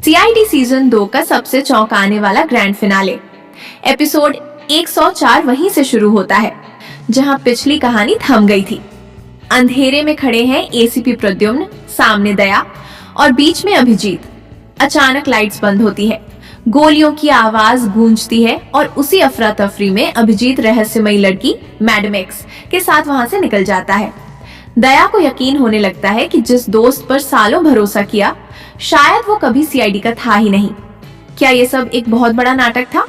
CID season 2 का सबसे चौंकाने वाला ग्रैंड फिनाले एपिसोड 104 वहीं से शुरू होता है जहां पिछली कहानी थम गई थी। अंधेरे में खड़े हैं एसीपी प्रद्युम्न, सामने दया और बीच में अभिजीत। अचानक लाइट्स बंद होती है, गोलियों की आवाज गूंजती है और उसी अफरा तफरी में अभिजीत रहस्यमयी लड़की मैडम एक्स के साथ वहां से निकल जाता है। दया को यकीन होने लगता है कि जिस दोस्त पर सालों भरोसा किया शायद वो कभी सीआईडी का था ही नहीं। क्या ये सब एक बहुत बड़ा नाटक था?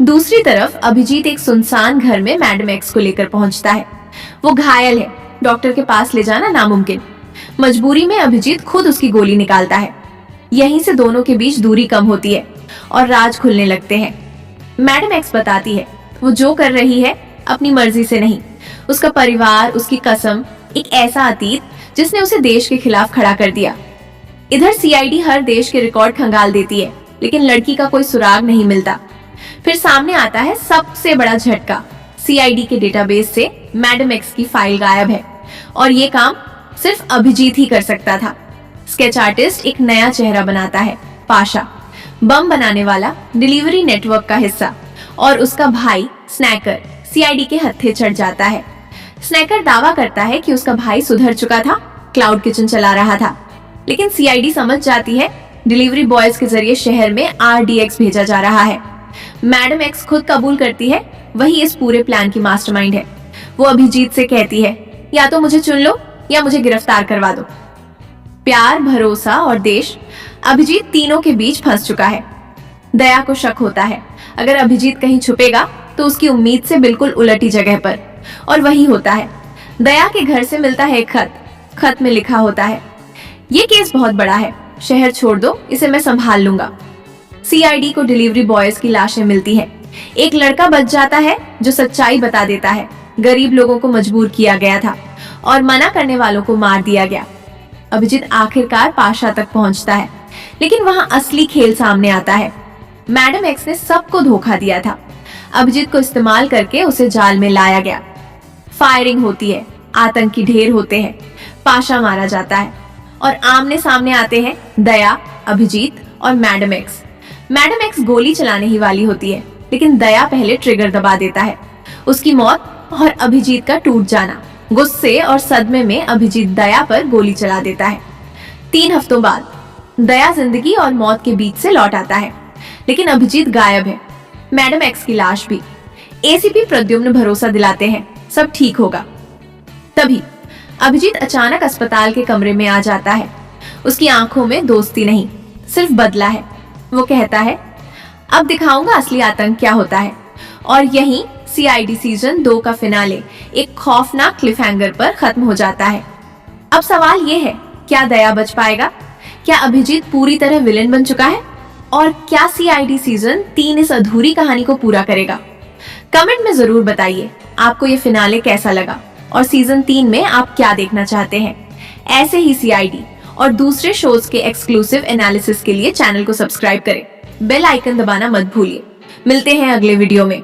दूसरी तरफ अभिजीत एक सुनसान घर में मैडम एक्स को लेकर पहुंचता है। वो घायल है, डॉक्टर के पास ले जाना नामुमकिन। मजबूरी में अभिजीत खुद उसकी गोली निकालता है। यहीं से दोनों के बीच दूरी कम होती है और राज खुलने लगते हैं। मैडम एक्स बताती है वो जो कर रही है अपनी मर्जी से नहीं, उसका परिवार, उसकी कसम, एक ऐसा अतीत जिसने उसे देश के खिलाफ खड़ा कर दिया। इधर सीआईडी हर देश के रिकॉर्ड खंगाल देती है, लेकिन लड़की का कोई सुराग नहीं मिलता। फिर सामने आता है सबसे बड़ा झटका। सीआईडी के डेटाबेस से मैडम एक्स की फाइल गायब है और ये काम सिर्फ अभिजीत ही कर सकता था। स्केच आर्टिस्ट एक नया चेहरा बनाता है, पाशा, बम बनाने वाला, डिलीवरी नेटवर्क का हिस्सा, और उसका भाई स्नैकर सीआईडी के हत्थे चढ़ जाता है। स्नैकर दावा करता है कि उसका भाई सुधर चुका था, क्लाउड किचन चला रहा था, लेकिन सीआईडी समझ जाती है डिलीवरी बॉयज के जरिए शहर में आरडीएक्स भेजा जा रहा है। मैडम एक्स खुद कबूल करती है वही इस पूरे प्लान की मास्टरमाइंड है। वो अभिजीत से कहती है या तो मुझे चुन लो या मुझे गिरफ्तार करवा दो। प्यार, भरोसा और देश, अभिजीत तीनों के बीच फंस चुका है। दया को शक होता है अगर अभिजीत कहीं छुपेगा तो उसकी उम्मीद से बिल्कुल उलटी जगह पर, और वही होता है। दया के घर से मिलता है एक खत में लिखा होता है, ये केस बहुत बड़ा है, शहर छोड़ दो, इसे मैं संभाल लूंगा। सीआईडी को डिलीवरी बॉयज की लाशें मिलती हैं। एक लड़का बच जाता है जो सच्चाई बता देता है, गरीब लोगों को मजबूर किया गया था और मना करने वालों को मार दिया गया। अभिजीत आखिरकार पाशा तक पहुंचता है, लेकिन वहां असली खेल सामने आता है। मैडम एक्स ने सबको धोखा दिया था। अभिजीत को इस्तेमाल करके उसे जाल में लाया गया। फायरिंग होती है, आतंकी ढेर होते हैं, पाशा मारा जाता है और आमने सामने आते हैं दया, अभिजीत और मैडम एक्स। मैडम एक्स गोली चलाने ही वाली होती है, लेकिन दया पहले ट्रिगर दबा देता है। उसकी मौत और अभिजीत का टूट जाना। गुस्से और सदमे में अभिजीत दया पर गोली चला देता है। 3 हफ्तों बाद दया जिंदगी और मौत के बीच से लौट आता है, लेकिन अभिजीत गायब है, मैडम एक्स की लाश भी। एसीपी प्रद्युम्न भरोसा दिलाते हैं सब ठीक होगा। तभी अभिजीत अचानक अस्पताल के कमरे में आ जाता है। उसकी आंखों में दोस्ती नहीं, सिर्फ बदला है। वो कहता है अब दिखाऊंगा असली आतंक क्या होता है। और यहीं सीआईडी सीजन 2 का फिनाले एक खौफनाक क्लिफहैंगर पर खत्म हो जाता है। अब सवाल ये है, क्या दया बच पाएगा? क्या अभिजीत पूरी तरह विलेन बन चुका है? और क्या सीआईडी सीजन 3 इस अधूरी कहानी को पूरा करेगा? कमेंट में जरूर बताइए आपको ये फिनाले कैसा लगा और सीजन 3 में आप क्या देखना चाहते हैं। ऐसे ही सीआईडी और दूसरे शोज के एक्सक्लूसिव एनालिसिस के लिए चैनल को सब्सक्राइब करें। बेल आइकन दबाना मत भूलिए। मिलते हैं अगले वीडियो में।